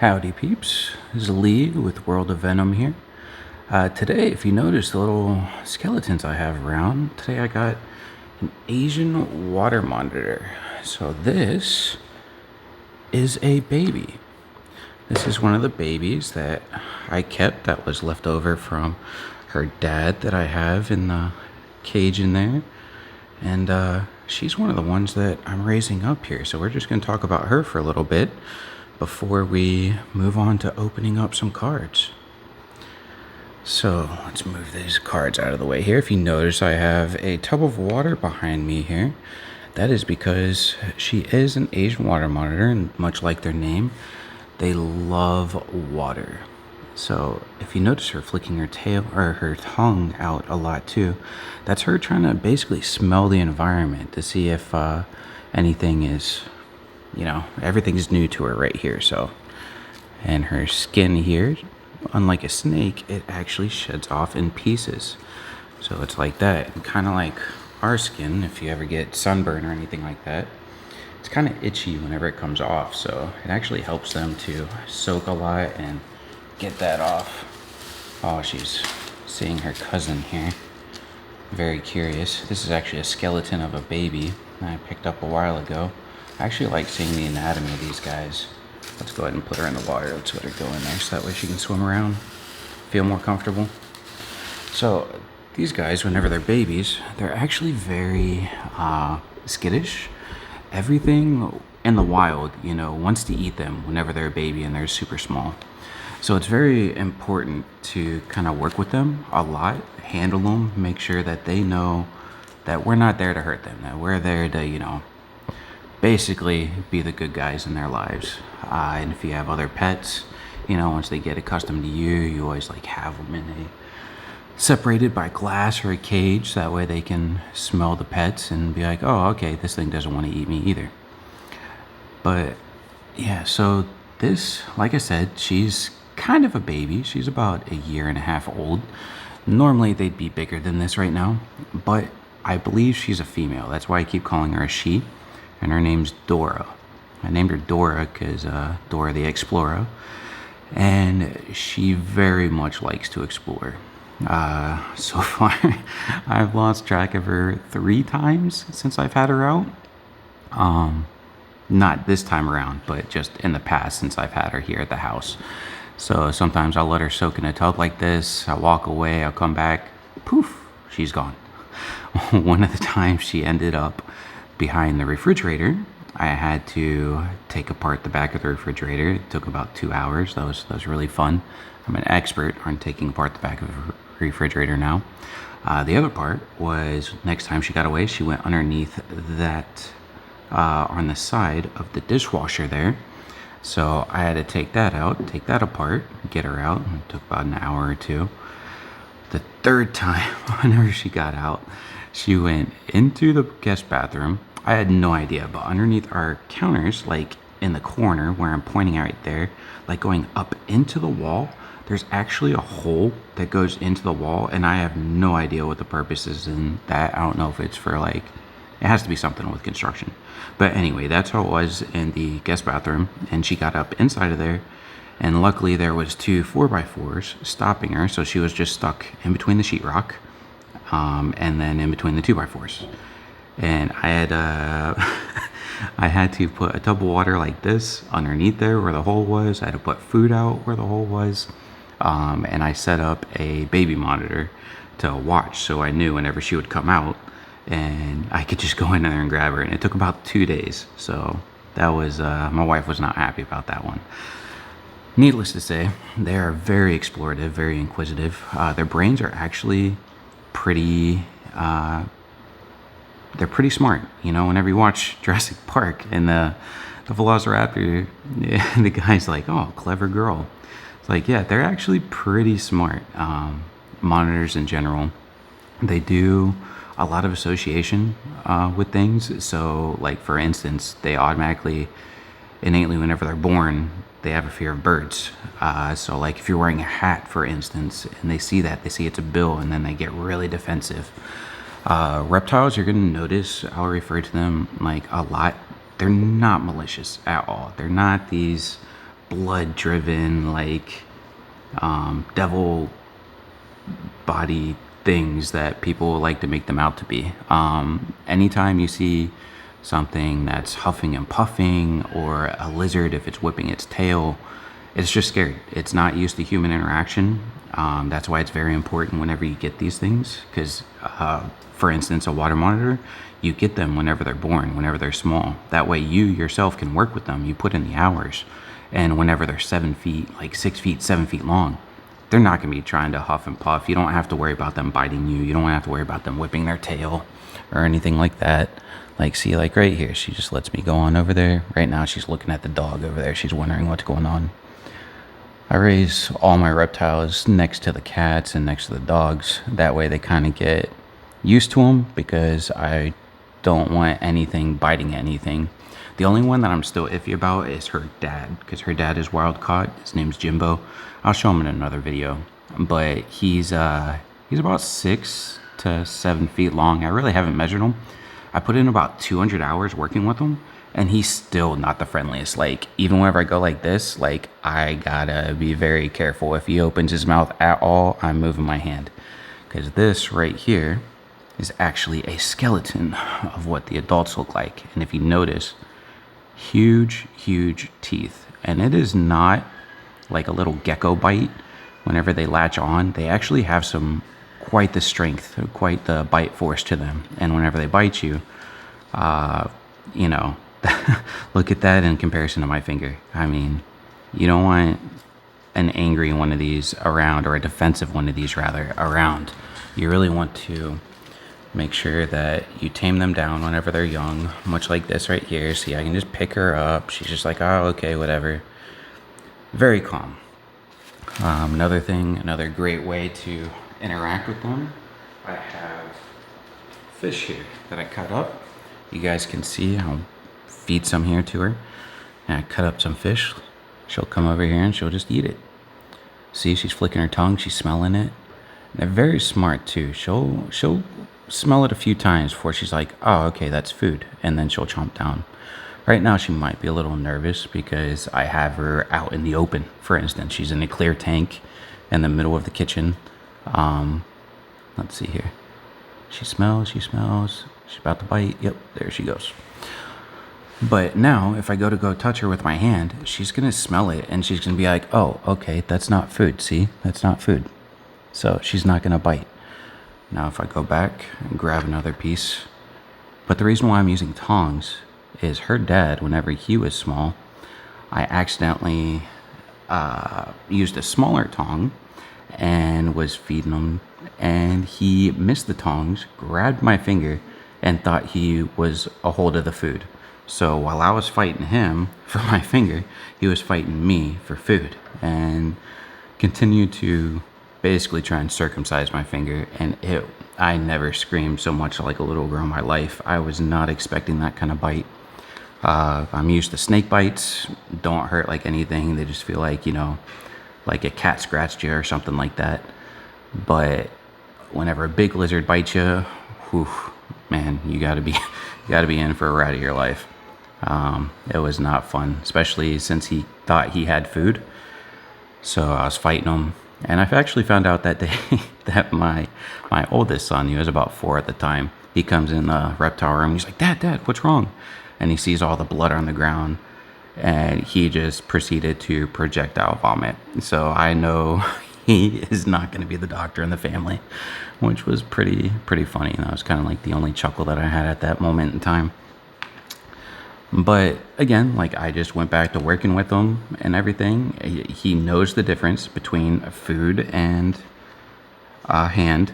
Howdy peeps, this is Lee with World of Venom here. Today, if you notice the little skeletons I have around, today I got an Asian water monitor. So this is a baby. This is one of the babies that I kept that was left over from her dad that I have in the cage in there. And she's one of the ones that I'm raising up here. So we're just going to talk about her for a little bit before we move on to opening up some cards. So let's move these cards out of the way here. If you notice, I have a tub of water behind me here. That is because she is an Asian water monitor, and much like their name, they love water. So if you notice her flicking her tail or her tongue out a lot too, that's her trying to basically smell the environment to see if anything is, everything's new to her right here. So, and her skin here, unlike a snake, it actually sheds off in pieces. So it's like that, and kind of like our skin, if you ever get sunburn or anything like that, it's kind of itchy whenever it comes off. So it actually helps them to soak a lot and get that off. Oh, she's seeing her cousin here. Very curious. This is actually a skeleton of a baby that I picked up a while ago. I actually like seeing the anatomy of these guys. Let's go ahead and put her in the water. Let's let her go in there so that way she can swim around, feel more comfortable. So these guys, whenever they're babies, they're actually very skittish. Everything in the wild, wants to eat them whenever they're a baby and they're super small. So it's very important to kind of work with them a lot, handle them, make sure that they know that we're not there to hurt them, that we're there to, basically be the good guys in their lives. And if you have other pets, once they get accustomed to you, you always have them in separated by glass or a cage. That way they can smell the pets and be like, oh, okay, this thing doesn't want to eat me either. But yeah, so this, like I said, she's kind of a baby. She's about 1.5 years old. Normally they'd be bigger than this right now, but I believe she's a female. That's why I keep calling her a she. And her name's Dora. I named her Dora because Dora the Explorer. And she very much likes to explore. So far, I've lost track of her 3 times since I've had her out. Not this time around, but just in the past since I've had her here at the house. So sometimes I'll let her soak in a tub like this. I'll walk away, I'll come back, poof, she's gone. One of the times she ended up behind the refrigerator. I had to take apart the back of the refrigerator. It took about 2 hours. That was really fun. I'm an expert on taking apart the back of a refrigerator now. The other part was next time she got away, she went underneath that on the side of the dishwasher there. So I had to take that out, take that apart, get her out. It took about an hour or 2. The 3rd time, whenever she got out, she went into the guest bathroom. I had no idea, but underneath our counters, in the corner where I'm pointing out right there, going up into the wall, there's actually a hole that goes into the wall, and I have no idea what the purpose is in that. I don't know if it's for it has to be something with construction. But anyway, that's how it was in the guest bathroom, and she got up inside of there, and luckily there was 2 4x4s stopping her, so she was just stuck in between the sheetrock, and then in between the 2x4s. And I had I had to put a tub of water like this underneath there where the hole was. I had to put food out where the hole was, and I set up a baby monitor to watch, so I knew whenever she would come out, and I could just go in there and grab her. And it took about 2 days, so that was my wife was not happy about that one. Needless to say, they are very explorative, very inquisitive. Their brains are actually pretty. They're pretty smart, whenever you watch Jurassic Park and the Velociraptor, the guy's like, oh, clever girl. It's yeah, they're actually pretty smart. Monitors in general, they do a lot of association with things. So for instance, they automatically, innately, whenever they're born, they have a fear of birds. So if you're wearing a hat, for instance, and they see it's a bill, and then they get really defensive. Reptiles, you're going to notice, I'll refer to them a lot. They're not malicious at all. They're not these blood driven, like devil body things that people like to make them out to be. Anytime you see something that's huffing and puffing, or a lizard, if it's whipping its tail, it's just scared. It's not used to human interaction. That's why it's very important whenever you get these things, because for instance, a water monitor, you get them whenever they're born, whenever they're small. That way you yourself can work with them. You put in the hours. And whenever they're 7 feet, like 6 feet, 7 feet long, they're not going to be trying to huff and puff. You don't have to worry about them biting you. You don't have to worry about them whipping their tail or anything like that. Like, see, like right here, she just lets me go on over there. Right now, she's looking at the dog over there. She's wondering what's going on. I raise all my reptiles next to the cats and next to the dogs. That way they kind of get used to them, because I don't want anything biting anything. The only one that I'm still iffy about is her dad, because her dad is wild caught. His name's Jimbo. I'll show him in another video. But he's about 6 to 7 feet long. I really haven't measured him. I put in about 200 hours working with him, and he's still not the friendliest. Like, even whenever I go like this, like, I gotta be very careful. If he opens his mouth at all, I'm moving my hand, because this right here is actually a skeleton of what the adults look like. And if you notice, huge teeth. And it is not like a little gecko bite. Whenever they latch on, they actually have quite the strength, quite the bite force to them. And whenever they bite you, you know, look at that in comparison to my finger. I mean, you don't want an angry one of these around, or a defensive one of these rather, around. You really want to make sure that you tame them down whenever they're young, much like this right here. See, I can just pick her up. She's just like, oh, okay, whatever. Very calm. Another great way to interact with them, I have fish here that I cut up. You guys can see, I'll feed some here to her. And I cut up some fish. She'll come over here and she'll just eat it. See, she's flicking her tongue, she's smelling it. And they're very smart too. She'll smell it a few times before she's like, oh, okay, that's food. And then she'll chomp down. Right now, she might be a little nervous because I have her out in the open. For instance, she's in a clear tank in the middle of the kitchen. Let's see here. She smells. She's about to bite. Yep, there she goes. But now, if I go touch her with my hand, she's going to smell it, and she's going to be like, oh, okay, that's not food. See, that's not food. So she's not going to bite. Now, if I go back and grab another piece. But the reason why I'm using tongs is her dad, whenever he was small, I accidentally used a smaller tong and was feeding him, and he missed the tongs, grabbed my finger, and thought he was a hold of the food. So while I was fighting him for my finger, he was fighting me for food, and continued to basically try and circumcise my finger. And I never screamed so much like a little girl in my life. I was not expecting that kind of bite. I'm used to snake bites. Don't hurt like anything. They just feel like, like a cat scratched you or something like that. But whenever a big lizard bites you, whew, man, you gotta be in for a ride of your life. It was not fun, especially since he thought he had food. So I was fighting him, and I've actually found out that day that my oldest son, he was about 4 at the time, he comes in the reptile room. He's like, Dad, what's wrong? And he sees all the blood on the ground, and he just proceeded to projectile vomit. So I know he is not going to be the doctor in the family, which was pretty funny. And that was kind of like the only chuckle that I had at that moment in time. But again, like, I just went back to working with him and everything. He knows the difference between food and hand,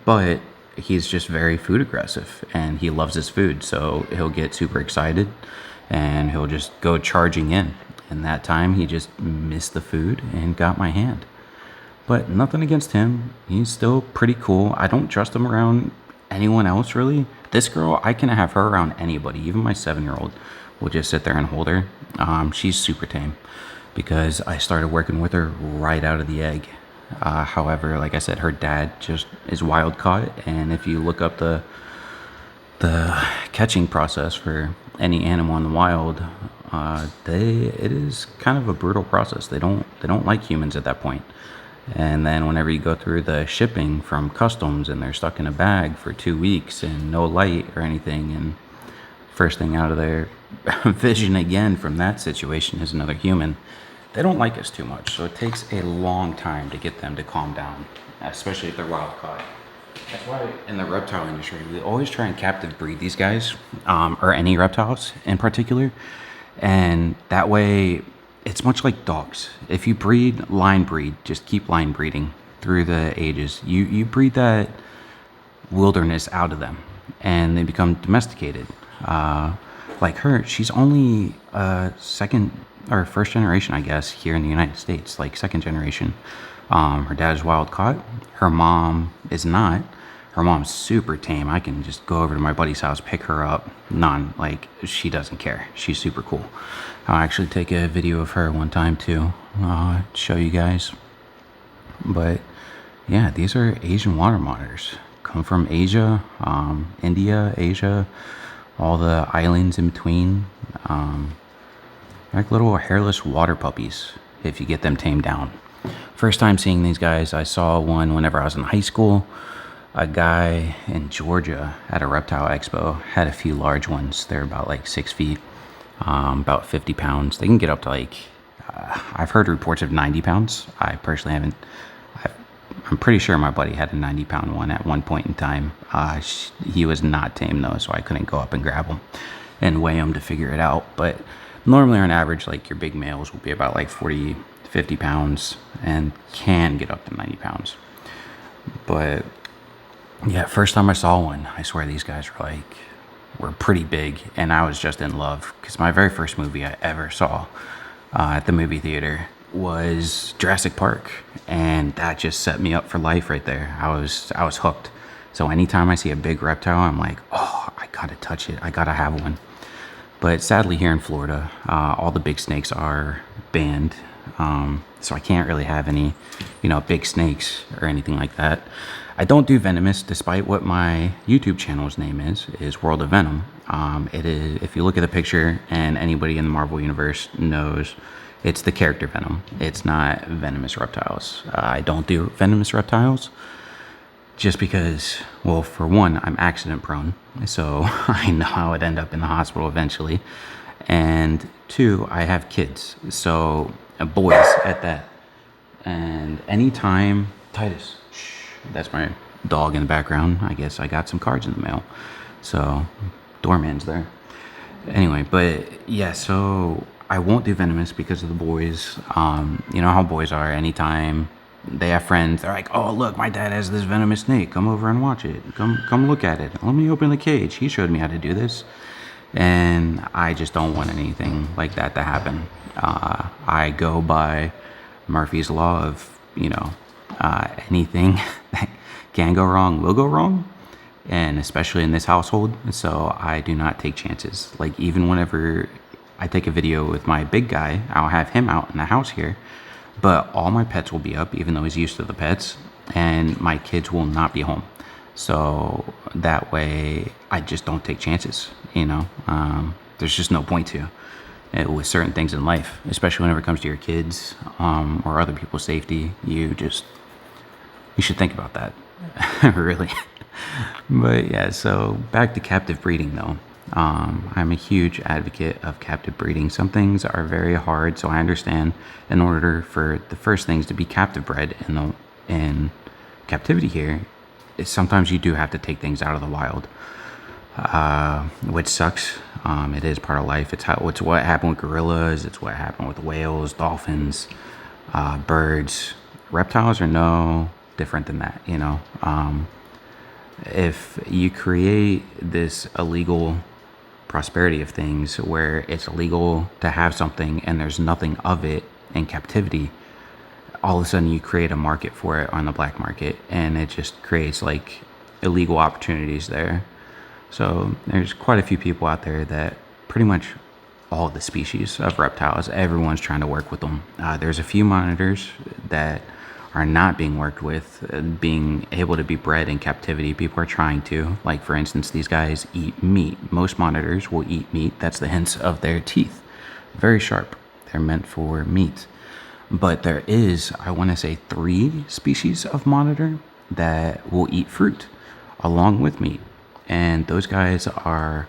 but he's just very food aggressive, and he loves his food. So he'll get super excited and he'll just go charging in. And that time he just missed the food and got my hand. But nothing against him. He's still pretty cool. I don't trust him around anyone else, really. This girl, I can have her around anybody. Even my 7-year-old will just sit there and hold her. She's super tame because I started working with her right out of the egg. However, like I said, her dad just is wild caught. And if you look up the catching process for any animal in the wild, it is kind of a brutal process. They don't like humans at that point. And then whenever you go through the shipping from customs and they're stuck in a bag for 2 weeks and no light or anything, and first thing out of their vision again from that situation is another human, they don't like us too much. So it takes a long time to get them to calm down, especially if they're wild caught. That's why in the reptile industry, we always try and captive breed these guys, or any reptiles in particular. And that way, it's much like dogs. If you line breed, just keep line breeding through the ages. You breed that wilderness out of them and they become domesticated. Like her, she's only second or first generation, I guess, here in the United States, like second generation. Her dad is wild caught. Her mom is not. Her mom's super tame. I can just go over to my buddy's house, pick her up. Like, she doesn't care. She's super cool. I'll actually take a video of her one time too, show you guys. But yeah, these are Asian water monitors. Come from Asia, India, Asia, all the islands in between. Like little hairless water puppies if you get them tamed down. First time seeing these guys, I saw one whenever I was in high school. A guy in Georgia at a reptile expo had a few large ones. They're about like 6 feet, about 50 pounds. They can get up to like, I've heard reports of 90 pounds. I personally haven't. I'm pretty sure my buddy had a 90-pound one at one point in time. He was not tame though, so I couldn't go up and grab him and weigh him to figure it out. But normally on average, like your big males will be about like 40, 50 pounds and can get up to 90 pounds. But yeah, first time I saw one, I swear these guys were pretty big, and I was just in love because my very first movie I ever saw at the movie theater was Jurassic Park, and that just set me up for life right there. I was hooked. So anytime I see a big reptile, I'm like, oh, I gotta touch it. I gotta have one. But sadly, here in Florida, all the big snakes are banned, so I can't really have any, big snakes or anything like that. I don't do venomous, despite what my YouTube channel's name is World of Venom. It is, if you look at the picture, and anybody in the Marvel Universe knows, it's the character Venom. It's not venomous reptiles. I don't do venomous reptiles just because, well, for one, I'm accident prone, so I know I would end up in the hospital eventually. And two, I have kids, so boys at that. And anytime, Titus, that's my dog in the background. I guess I got some cards in the mail. So, doorman's there. Anyway, but yeah, so I won't do venomous because of the boys. You know how boys are. Anytime they have friends, they're like, oh, look, my dad has this venomous snake. Come over and watch it. Come look at it. Let me open the cage. He showed me how to do this. And I just don't want anything like that to happen. I go by Murphy's Law of, anything that can go wrong will go wrong, and especially in this household. So I do not take chances. Like, even whenever I take a video with my big guy, I'll have him out in the house here, but all my pets will be up, even though he's used to the pets, and my kids will not be home. So that way I just don't take chances. There's just no point to with certain things in life, especially whenever it comes to your kids, or other people's safety. You should think about that. Really. But yeah, so back to captive breeding though. I'm a huge advocate of captive breeding. Some things are very hard, so I understand in order for the first things to be captive bred in captivity here, sometimes you do have to take things out of the wild, which sucks. It is part of life. It's what happened with gorillas. It's what happened with whales, dolphins, birds. Reptiles are no different than that. If you create this illegal prosperity of things where it's illegal to have something and there's nothing of it in captivity, all of a sudden you create a market for it on the black market, and it just creates like illegal opportunities there. So there's quite a few people out there that pretty much all the species of reptiles, everyone's trying to work with them. There's a few monitors that are not being worked with, being able to be bred in captivity. People are trying to, like for instance, these guys eat meat. Most monitors will eat meat. That's the hints of their teeth. very sharp. They're meant for meat. But there is, I want to say, 3 species of monitor that will eat fruit along with meat. And those guys are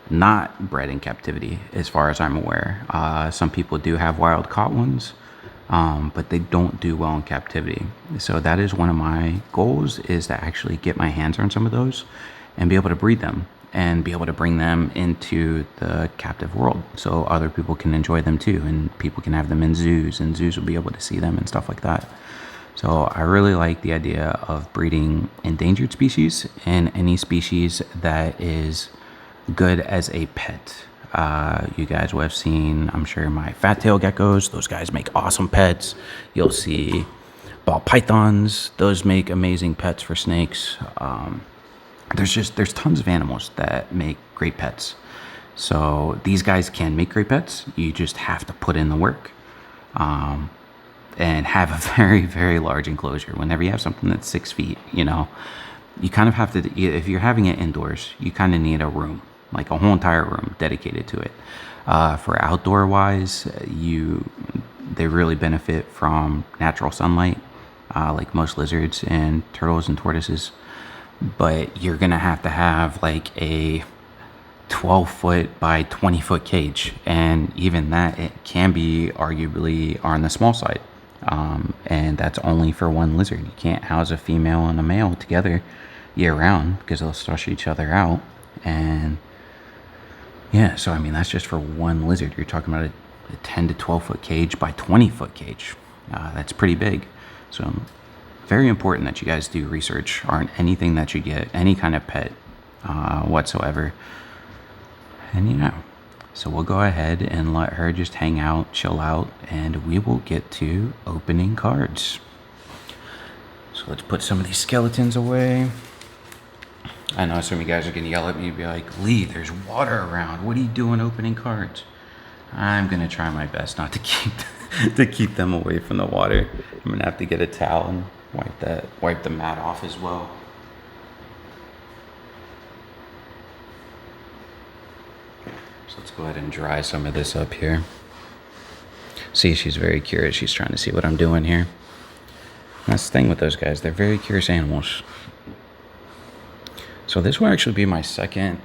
not bred in captivity, as far as I'm aware. Some people do have wild caught ones, but they don't do well in captivity. So that is one of my goals, is to actually get my hands on some of those and be able to breed them and be able to bring them into the captive world so other people can enjoy them too, and people can have them in zoos, and zoos will be able to see them and stuff like that. So I really like the idea of breeding endangered species and any species that is good as a pet. You guys will have seen, I'm sure, my fat tail geckos. Those guys make awesome pets. You'll see ball pythons. Those make amazing pets for snakes. There's tons of animals that make great pets. So these guys can make great pets. You just have to put in the work, and have a very, very large enclosure. Whenever you have something that's 6 feet, you kind of have to, if you're having it indoors, you kind of need a room, like a whole entire room dedicated to it. For outdoor wise, they really benefit from natural sunlight, like most lizards and turtles and tortoises. But you're gonna have to have like a 12-foot by 20-foot cage, and even that, it can be arguably on the small side. And that's only for one lizard. You can't house a female and a male together year round because they'll stush each other out. And yeah, so I mean, that's just for one lizard. You're talking about a 10 to 12-foot cage by 20-foot cage. That's pretty big. So very important that you guys do research on anything that you get, any kind of pet whatsoever. And so we'll go ahead and let her just hang out, chill out, and we will get to opening cards. So let's put some of these skeletons away. I know some of you guys are going to yell at me and be like, Lee, there's water around. What are you doing opening cards? I'm going to try my best not to keep them away from the water. I'm going to have to get a towel and wipe the mat off as well. So let's go ahead and dry some of this up here. See, she's very curious. She's trying to see what I'm doing here. That's the thing with those guys. They're very curious animals. So this will actually be my second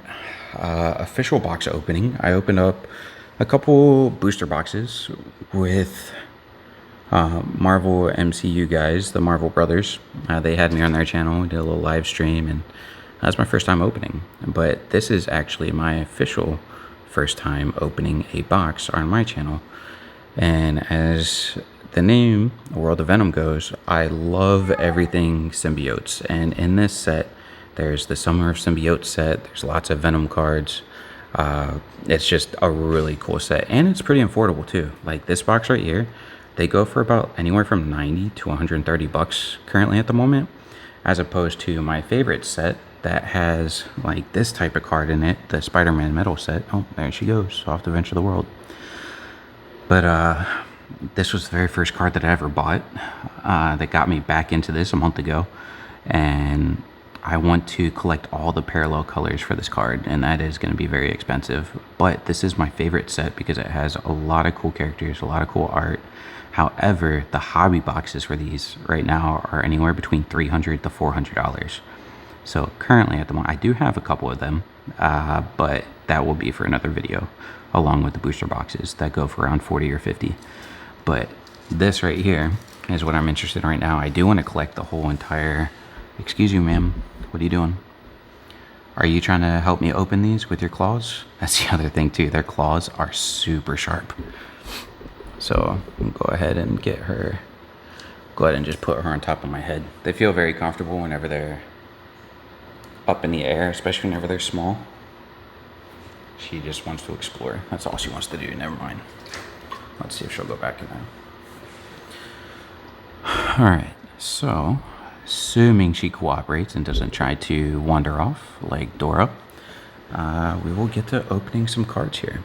official box opening. I opened up a couple booster boxes with Marvel MCU guys, the Marvel Brothers. They had me on their channel. We did a little live stream, and that's my first time opening. But this is actually my official first time opening a box on my channel. And as the name World of Venom goes, I love everything symbiotes. And in this set, there's the Summer of Symbiote set. There's lots of Venom cards. It's just a really cool set, and it's pretty affordable too. Like this box right here, they go for about anywhere from 90 to 130 bucks currently at the moment, as opposed to my favorite set that has like this type of card in it, the Spider-Man metal set. Oh, there she goes, off to venture the world. But this was the very first card that I ever bought that got me back into this a month ago, and I want to collect all the parallel colors for this card, and that is going to be very expensive. But this is my favorite set because it has a lot of cool characters, a lot of cool art. However, the hobby boxes for these right now are anywhere between $300 to $400. So currently at the moment, I do have a couple of them, but that will be for another video, along with the booster boxes that go for around 40 or 50. But this right here is what I'm interested in right now. I do want to collect the whole entire... Excuse you, ma'am. What are you doing? Are you trying to help me open these with your claws? That's the other thing too. Their claws are super sharp. So I'll go ahead and get her. Go ahead and just put her on top of my head. They feel very comfortable whenever they're up in the air, especially whenever they're small. She just wants to explore. That's all she wants to do. Never mind. Let's see if she'll go back in there. All right. So, assuming she cooperates and doesn't try to wander off like Dora, we will get to opening some cards here.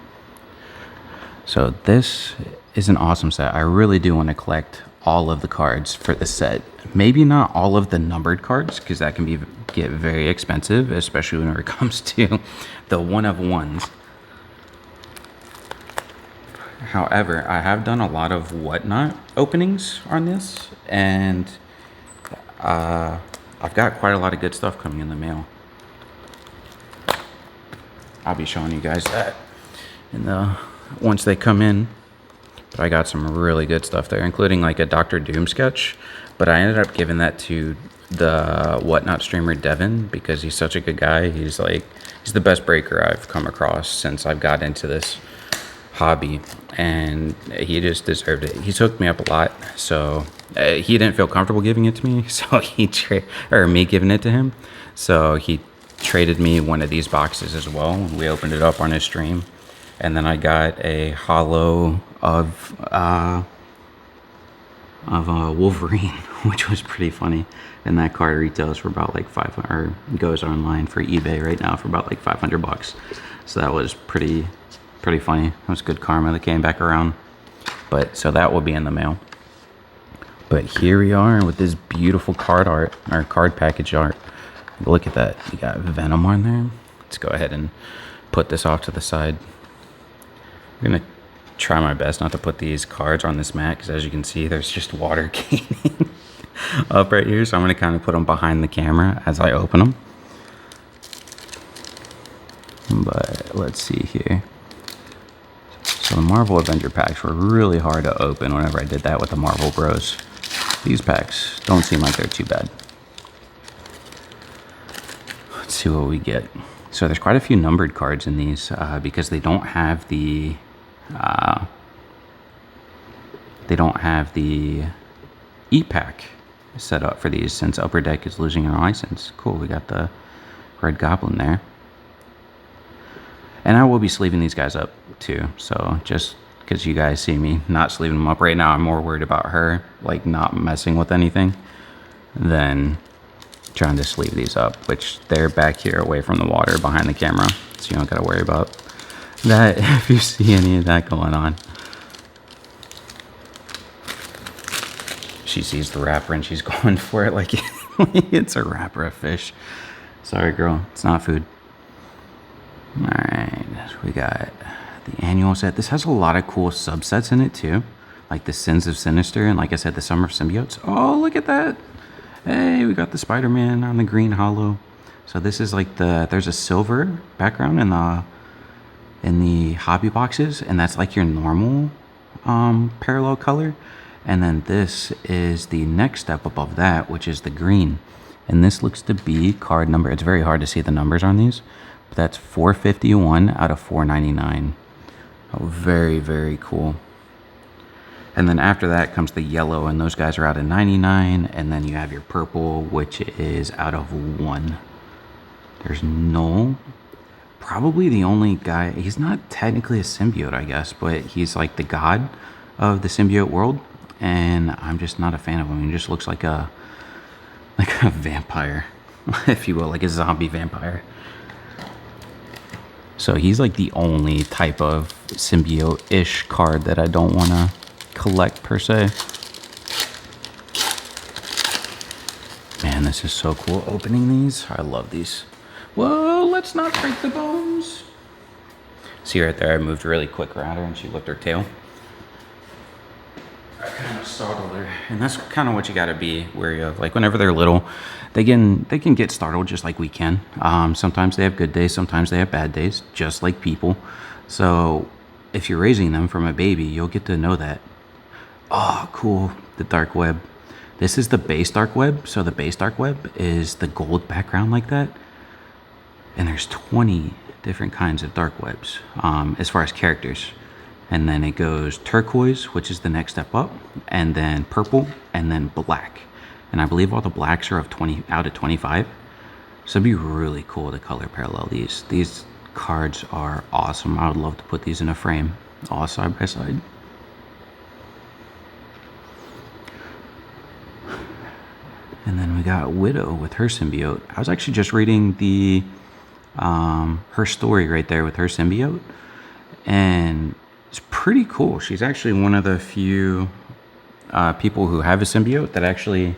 So this is an awesome set. I really do want to collect all of the cards for the set. Maybe not all of the numbered cards, because that can get very expensive, especially when it comes to the one of ones. However, I have done a lot of whatnot openings on this, and I've got quite a lot of good stuff coming in the mail. I'll be showing you guys that once they come in. But I got some really good stuff there, including like a Dr. Doom sketch. But I ended up giving that to the whatnot streamer Devin because he's such a good guy. He's the best breaker I've come across since I've got into this hobby, and he just deserved it. He's hooked me up a lot, so he didn't feel comfortable giving it to me, so me giving it to him. So he traded me one of these boxes as well. We opened it up on his stream. And then I got a holo of Wolverine, which was pretty funny. And that card retails for about like 500, or goes online for eBay right now for about like $500. So that was pretty funny. It was good karma that came back around. But so that will be in the mail. But here we are with this beautiful card art, or card package art. Look at that. You got Venom on there. Let's go ahead and put this off to the side. I'm gonna try my best not to put these cards on this mat because, as you can see, there's just water gaining up right here. So I'm gonna kind of put them behind the camera as I open them. But let's see here. So the Marvel Avenger packs were really hard to open whenever I did that with the Marvel Bros. These packs don't seem like they're too bad. Let's see what we get. So there's quite a few numbered cards in these because they don't have the e-pack set up for these since Upper Deck is losing their license. Cool, we got the Red Goblin there. And I will be sleeving these guys up too. So just because you guys see me not sleeving them up right now, I'm more worried about her like not messing with anything than trying to sleeve these up, which they're back here away from the water behind the camera, so you don't gotta worry about that if you see any of that going on. She sees the wrapper and she's going for it like it's a wrapper of fish. Sorry girl, it's not food. All right, so we got the annual set. This has a lot of cool subsets in it too, like the Sins of Sinister and, like I said, the Summer of Symbiotes. Oh, look at that. Hey, we got the Spider-Man on the green holo. So this is like there's a silver background in the hobby boxes, and that's like your normal parallel color. And then this is the next step above that, which is the green. And this looks to be card number, it's very hard to see the numbers on these, but that's 451 out of 499. Oh, very, very cool. And then after that comes the yellow, and those guys are out of 99. And then you have your purple, which is out of 1. There's Null, probably the only guy. He's not technically a symbiote, I guess, but he's like the god of the symbiote world. And I'm just not a fan of him. He just looks like a vampire, if you will, like a zombie vampire. So he's like the only type of symbiote-ish card that I don't want to collect per se. Man, this is so cool opening these. I love these. Whoa, let's not break the bones. See right there, I moved really quick around her and she whipped her tail. I kind of startled her, and that's kind of what you got to be wary of. Like whenever they're little, they can get startled just like we can. Sometimes they have good days, sometimes they have bad days, just like people. So if you're raising them from a baby, you'll get to know that. Oh, cool, the dark web. This is the base dark web. So the base dark web is the gold background like that. And there's 20 different kinds of dark webs as far as characters. And then it goes turquoise, which is the next step up, and then purple, and then black. And I believe all the blacks are of 20 out of 25. So it'd be really cool to color parallel these. These cards are awesome. I would love to put these in a frame, all side by side. And then we got Widow with her symbiote. I was actually just reading the her story right there with her symbiote, and it's pretty cool. She's actually one of the few people who have a symbiote that actually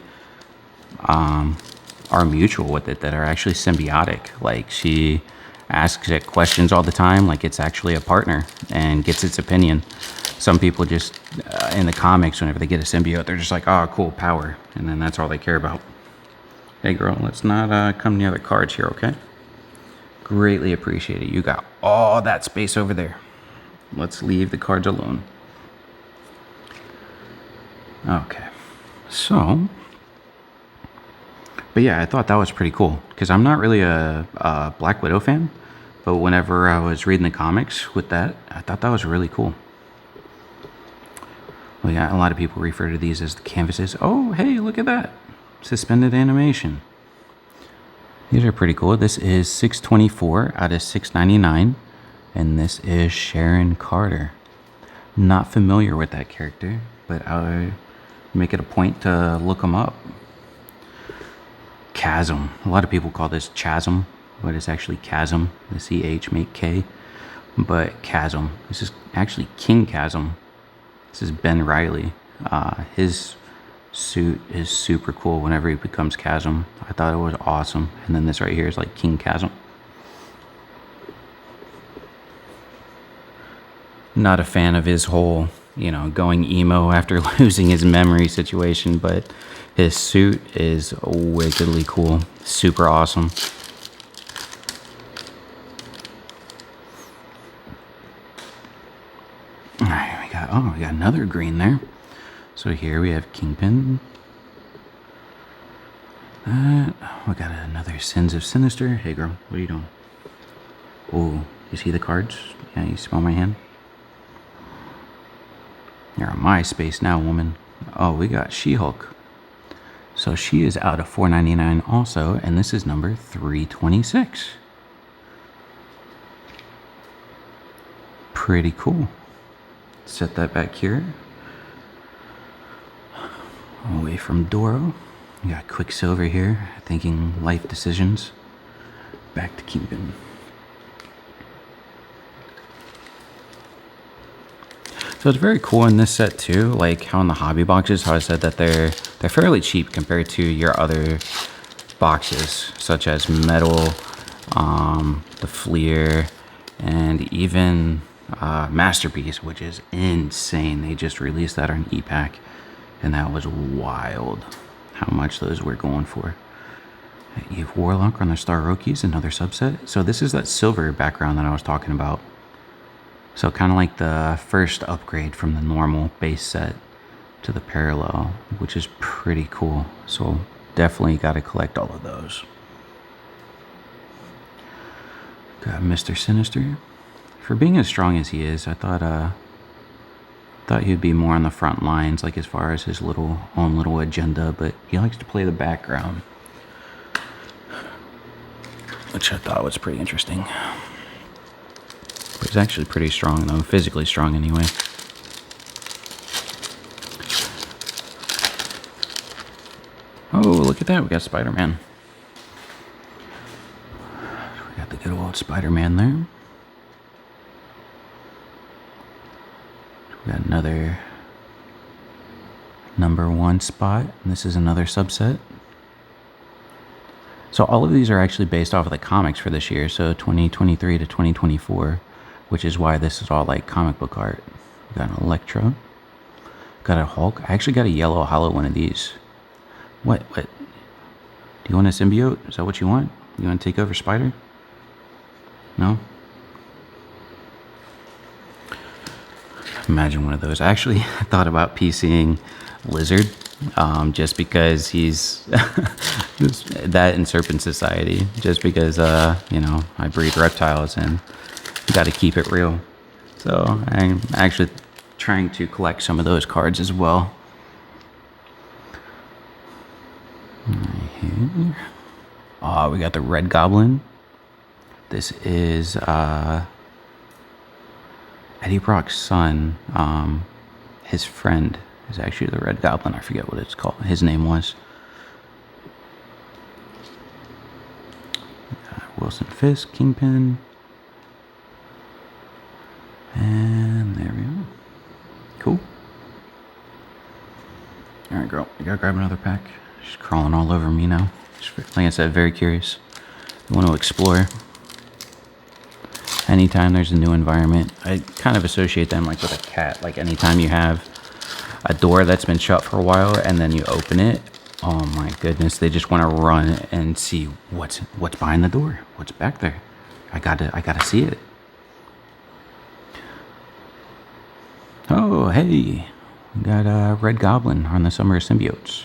are mutual with it, that are actually symbiotic. Like she asks it questions all the time, like it's actually a partner, and gets its opinion. Some people just, in the comics, whenever they get a symbiote, they're just like, oh, cool, power. And then that's all they care about. Hey, girl, let's not come near the cards here, okay? Greatly appreciate it. You got all that space over there. Let's leave the cards alone. Okay. So, but yeah, I thought that was pretty cool. Because I'm not really a Black Widow fan. But whenever I was reading the comics with that, I thought that was really cool. Well, yeah, a lot of people refer to these as the canvases. Oh, hey, look at that. Suspended animation. These are pretty cool. This is 624 out of 699. And this is Sharon Carter. Not familiar with that character, but I make it a point to look them up. Chasm. A lot of people call this Chasm, but it's actually Chasm. The CH make K. But Chasm. This is actually King Chasm. This is Ben Reilly. His suit is super cool whenever he becomes Chasm. I thought it was awesome. And then this right here is like King Chasm. Not a fan of his whole, going emo after losing his memory situation, but his suit is wickedly cool. Super awesome. Alright, we got another green there. So here we have Kingpin. We got another Sins of Sinister. Hey girl, what are you doing? Oh, you see the cards? Yeah, you smell my hand? You're on my space now, woman. Oh, we got She-Hulk. So she is out of $4.99 also, and this is number 326. Pretty cool. Set that back here. Away from Dora. We got Quicksilver here, thinking life decisions. Back to Kingpin. So it's very cool in this set too, like how in the hobby boxes, how I said that they're fairly cheap compared to your other boxes, such as Metal, the Fleer, and even Masterpiece, which is insane. They just released that on e-pack, and that was wild how much those were going for. Eve Warlock on the Star Rookies, another subset. So this is that silver background that I was talking about. So kind of like the first upgrade from the normal base set to the parallel, which is pretty cool. So definitely got to collect all of those. Got Mr. Sinister. For being as strong as he is, I thought he'd be more on the front lines, like as far as his own little agenda, but he likes to play the background, which I thought was pretty interesting. But he's actually pretty strong though, physically strong anyway. Oh, look at that, we got Spider-Man. We got the good old Spider-Man there. We got another #1 spot, and this is another subset. So all of these are actually based off of the comics for this year, so 2023 to 2024, which is why this is all like comic book art. We got an Electro, got a Hulk. I actually got a yellow hollow one of these. What? Do you want a symbiote? Is that what you want? You want to take over Spider? No? Imagine one of those. I actually thought about PCing Lizard, just because he's that in Serpent Society, just because I breed reptiles and got to keep it real. So I'm actually trying to collect some of those cards as well. Right here. Oh, we got the Red Goblin. This is Eddie Brock's son. His friend is actually the Red Goblin. I forget what it's called. His name was. Wilson Fisk, Kingpin. And there we go. Cool. Alright, girl. You gotta grab another pack. She's crawling all over me now. Just, like I said, very curious. You want to explore. anytime there's a new environment, I kind of associate them like with a cat. Like anytime you have a door that's been shut for a while and then you open it, oh my goodness, they just want to run and see what's behind the door, what's back there. I gotta see it. Oh, hey, we got a Red Goblin on the Summer of Symbiotes.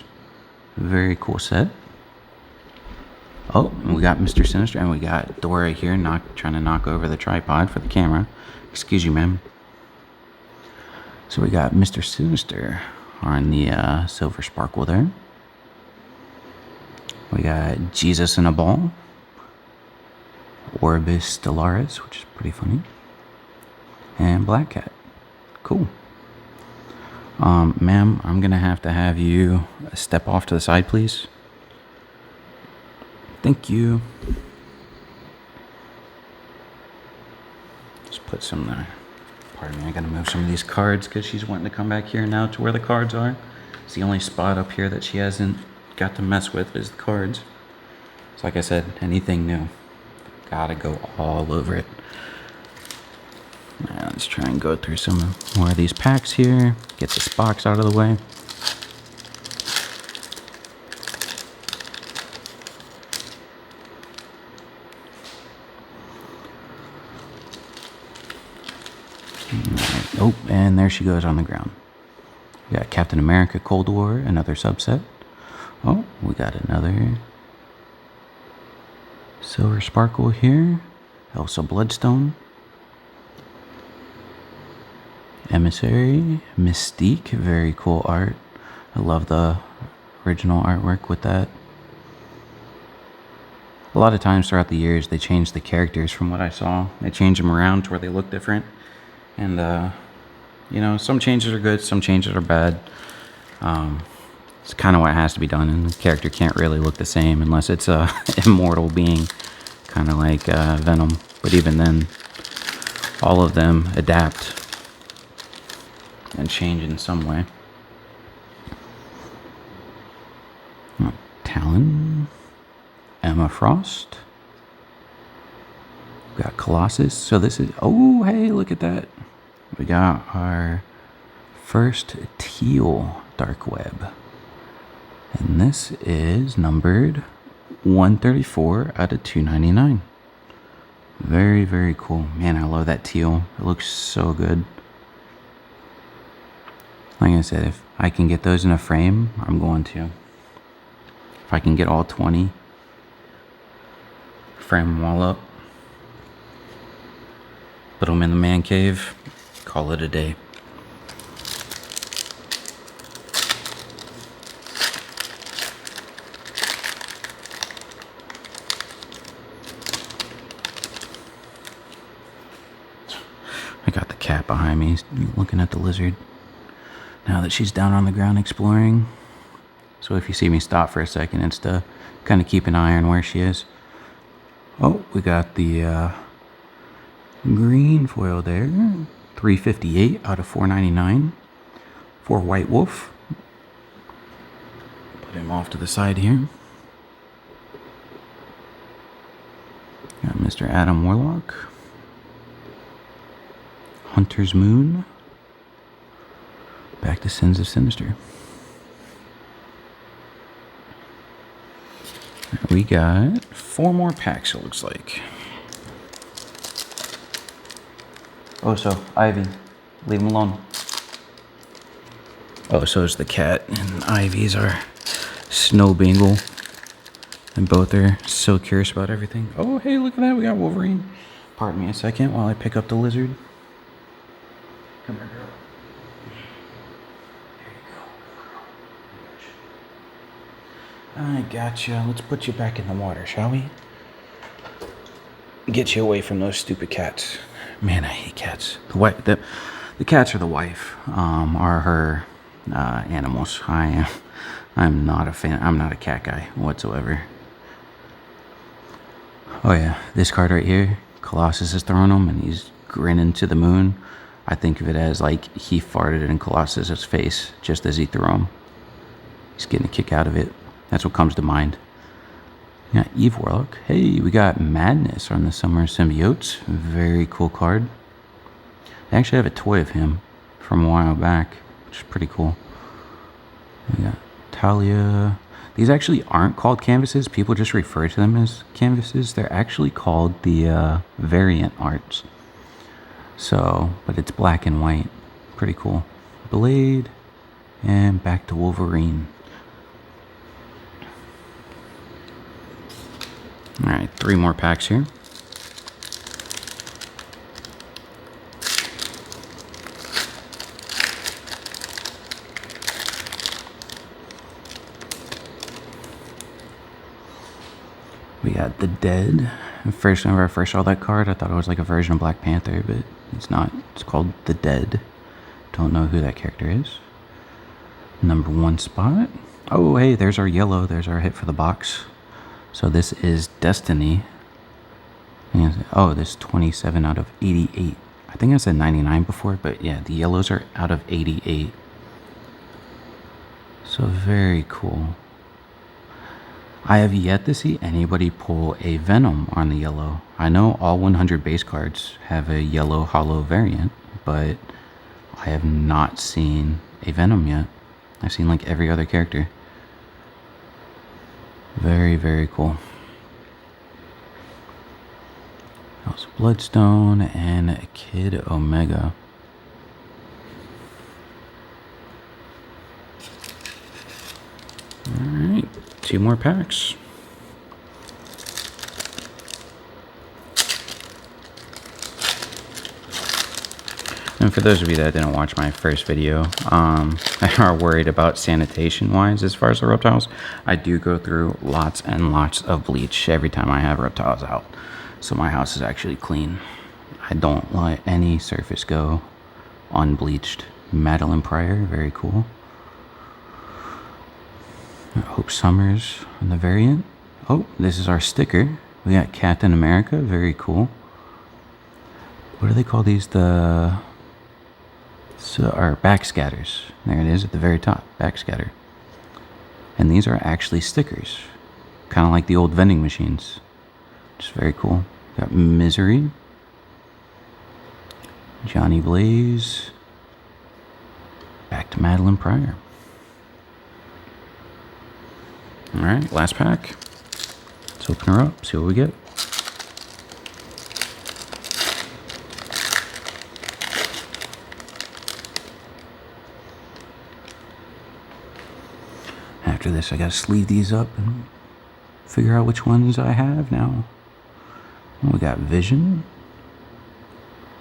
Very cool set. Oh, and we got Mr. Sinister, and we got Dora here trying to knock over the tripod for the camera. Excuse you, ma'am. So we got Mr. Sinister on the Silver Sparkle there. We got Jesus in a Ball. Orbis Stellaris, which is pretty funny. And Black Cat. Cool. Ma'am, I'm going to have you step off to the side, please. Thank you. Just put some there. Pardon me, I gotta move some of these cards because she's wanting to come back here now to where the cards are. It's the only spot up here that she hasn't got to mess with is the cards. So like I said, anything new, gotta go all over it. Now let's try and go through some more of these packs here. Get this box out of the way. Oh, and there she goes on the ground. We got Captain America Cold War, another subset. Oh, we got another Silver Sparkle here. Elsa Bloodstone. Emissary, Mystique, very cool art. I love the original artwork with that. A lot of times throughout the years, they change the characters from what I saw. They change them around to where they look different. And, you know, some changes are good, some changes are bad. It's kind of what has to be done, and the character can't really look the same unless it's a immortal being, kind of like Venom. But even then, all of them adapt and change in some way. Talon, Emma Frost. We got Colossus. So this is, oh, hey, look at that. We got our first teal dark web. And this is numbered 134 out of 299. Very, very cool. Man, I love that teal. It looks so good. Like I said, if I can get those in a frame, I'm going to. If I can get all 20, frame them all up, put them in the man cave, call it a day. I got the cat behind me looking at the lizard now that she's down on the ground exploring. So if you see me stop for a second, it's to kind of keep an eye on where she is. Oh, we got the green foil there. 358 out of 499 for White Wolf. Put him off to the side here. Got Mr. Adam Warlock. Hunter's Moon. Back to Sins of Sinister. We got 4 more packs, it looks like. Oh, so Ivy, leave him alone. Oh, so is the cat, and Ivy's our snow Bengal. And both are so curious about everything. Oh, hey, look at that, we got Wolverine. Pardon me a second while I pick up the lizard. Come here, girl. I gotcha. Let's put you back in the water, shall we? Get you away from those stupid cats. Man, I hate cats. The cats are the wife. Are her animals. I'm not a fan. I'm not a cat guy whatsoever. Oh yeah, this card right here. Colossus is throwing him, and he's grinning to the moon. I think of it as like he farted in Colossus's face just as he threw him. He's getting a kick out of it. That's what comes to mind. Yeah, Eve Warlock. Hey, we got Madness on the Summer Symbiotes. Very cool card. I actually have a toy of him from a while back, which is pretty cool. We got Talia. These actually aren't called canvases. People just refer to them as canvases. They're actually called the variant arts. So, but it's black and white. Pretty cool. Blade. And back to Wolverine. Alright, 3 more packs here. We got The Dead. Whenever I first saw that card, I thought it was like a version of Black Panther, but it's not. It's called The Dead. Don't know who that character is. Number 1 spot. Oh, hey, there's our yellow. There's our hit for the box. So this is Destiny. Oh, this 27 out of 88. I think I said 99 before, but yeah, the yellows are out of 88. So very cool. I have yet to see anybody pull a Venom on the yellow. I know all 100 base cards have a yellow hollow variant, but I have not seen a Venom yet. I've seen like every other character. Very, very cool. That was Bloodstone and Kid Omega. Alright, 2 more packs. And for those of you that didn't watch my first video, are worried about sanitation wise as far as the reptiles, I do go through lots and lots of bleach every time I have reptiles out. So my house is actually clean. I don't let any surface go unbleached. Madeline Pryor, very cool. Hope Summers on the variant. Oh, this is our sticker. We got Captain America, very cool. What do they call these? Our backscatters. There it is at the very top, backscatter. And these are actually stickers, kind of like the old vending machines. Just very cool. Got Misery, Johnny Blaze, back to Madeline Pryor. All right, last pack. Let's open her up, see what we get. After this, I gotta sleeve these up and figure out which ones I have now. We got Vision.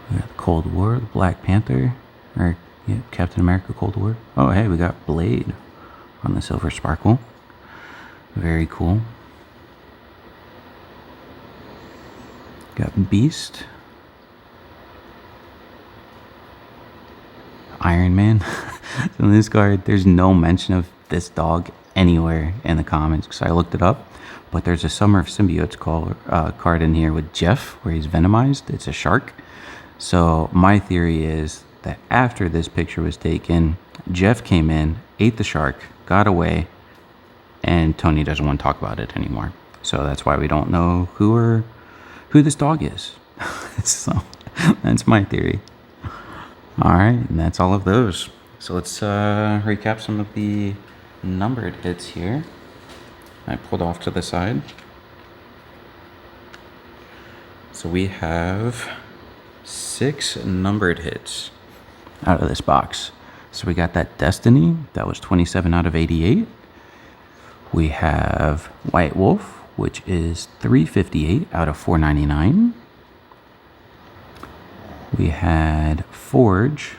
We got Cold War, Black Panther, or yeah, Captain America Cold War. Oh, hey, we got Blade on the Silver Sparkle. Very cool. Got Beast. Iron Man. So in this card, there's no mention of this dog anywhere in the comments because I looked it up. But there's a Summer of Symbiotes card in here with Jeff where he's venomized. It's a shark. So my theory is that after this picture was taken, Jeff came in, ate the shark, got away, and Tony doesn't want to talk about it anymore. So that's why we don't know who this dog is. So that's my theory. All right, and that's all of those. So let's recap some of the numbered hits here. I pulled off to the side. So we have 6 numbered hits out of this box. So we got that Destiny, that was 27 out of 88. We have White Wolf, which is 358 out of 499. We had Forge,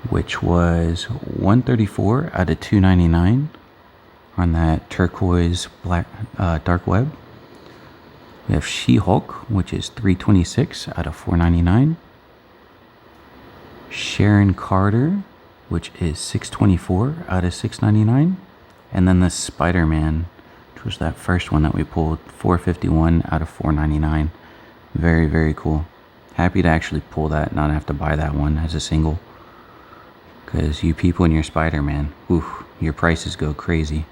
which was 134 out of 299 on that turquoise black dark web. We have She-Hulk, which is 326 out of 499. Sharon Carter, which is 624 out of 699. And then the Spider-Man, which was that first one that we pulled, 451 out of 499. Very, very cool. Happy to actually pull that, not have to buy that one as a single. Because you people and your Spider-Man, oof, your prices go crazy.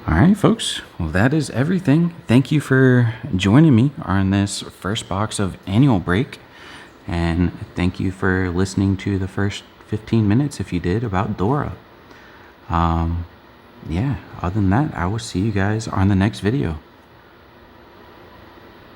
All right, folks. Well, that is everything. Thank you for joining me on this first box of Annual Break. And thank you for listening to the first 15 minutes, if you did, about Dora. Yeah, other than that, I will see you guys on the next video.